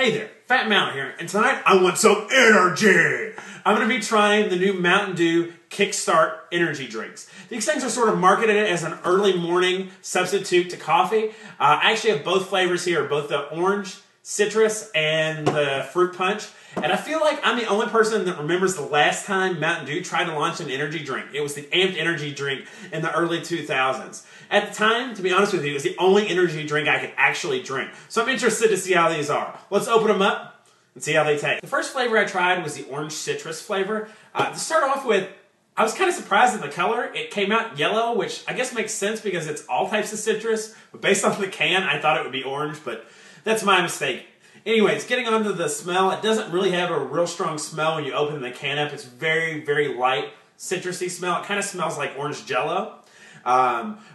Hey there, Fat Mount here, and tonight I want some energy! I'm going to be trying the new Mountain Dew KICKSTART energy drinks. These things are sort of marketed as an early morning substitute to coffee. I actually have both flavors here, both the orange, citrus, and the fruit punch. And I feel like I'm the only person that remembers the last time Mountain Dew tried to launch an energy drink. It was the Amped energy drink in the early 2000s. At the time, to be honest with you, it was the only energy drink I could actually drink. So I'm interested to see how these are. Let's open them up and see how they taste. The first flavor I tried was the orange citrus flavor. To start off with, I was kind of surprised at the color. It came out yellow, which I guess makes sense because it's all types of citrus. But based on the can, I thought it would be orange, but that's my mistake. Anyways, getting on to the smell, it doesn't really have a real strong smell when you open the can up. It's very, very light, citrusy smell. It kind of smells like orange Jell-O.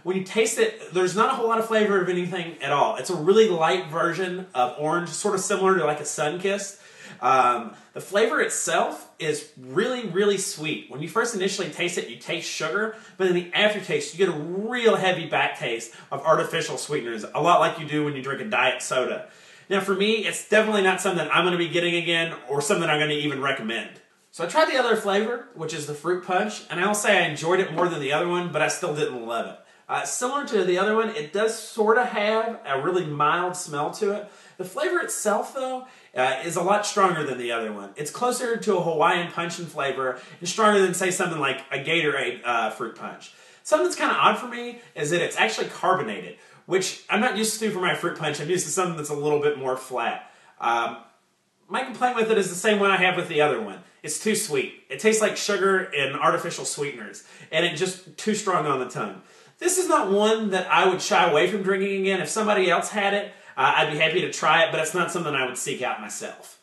When you taste it, there's not a whole lot of flavor of anything at all. It's a really light version of orange, sort of similar to like a Sunkist. The flavor itself is really, really sweet. When you first initially taste it, you taste sugar, but in the aftertaste, you get a real heavy back taste of artificial sweeteners, a lot like you do when you drink a diet soda. Now for me, it's definitely not something I'm going to be getting again or something I'm going to even recommend. So I tried the other flavor, which is the fruit punch, and I'll say I enjoyed it more than the other one, but I still didn't love it. Similar to the other one, it does sort of have a really mild smell to it. The flavor itself, though, is a lot stronger than the other one. It's closer to a Hawaiian punch in flavor and stronger than, say, something like a Gatorade fruit punch. Something that's kind of odd for me is that it's actually carbonated, which I'm not used to for my fruit punch. I'm used to something that's a little bit more flat. My complaint with it is the same one I have with the other one. It's too sweet. It tastes like sugar and artificial sweeteners, and it's just too strong on the tongue. This is not one that I would shy away from drinking again. If somebody else had it, I'd be happy to try it, but it's not something I would seek out myself.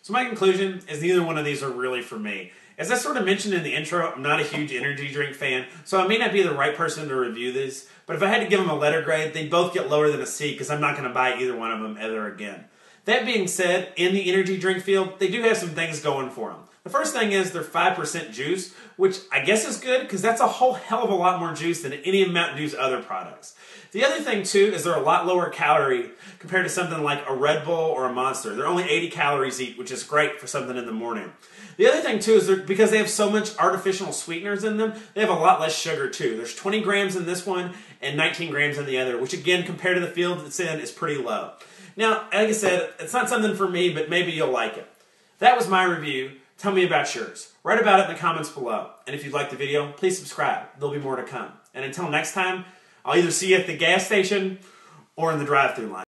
So my conclusion is neither one of these are really for me. As I sort of mentioned in the intro, I'm not a huge energy drink fan, so I may not be the right person to review these, but if I had to give them a letter grade, they'd both get lower than a C because I'm not going to buy either one of them ever again. That being said, in the energy drink field, they do have some things going for them. The first thing is they're 5% juice, which I guess is good because that's a whole hell of a lot more juice than any of Mountain Dew's other products. The other thing, too, is they're a lot lower calorie compared to something like a Red Bull or a Monster. They're only 80 calories each, which is great for something in the morning. The other thing, too, is because they have so much artificial sweeteners in them, they have a lot less sugar, too. There's 20 grams in this one and 19 grams in the other, which, again, compared to the field it's in, is pretty low. Now, like I said, it's not something for me, but maybe you'll like it. That was my review. Tell me about yours. Write about it in the comments below. And if you liked the video, please subscribe. There'll be more to come. And until next time, I'll either see you at the gas station or in the drive-thru line.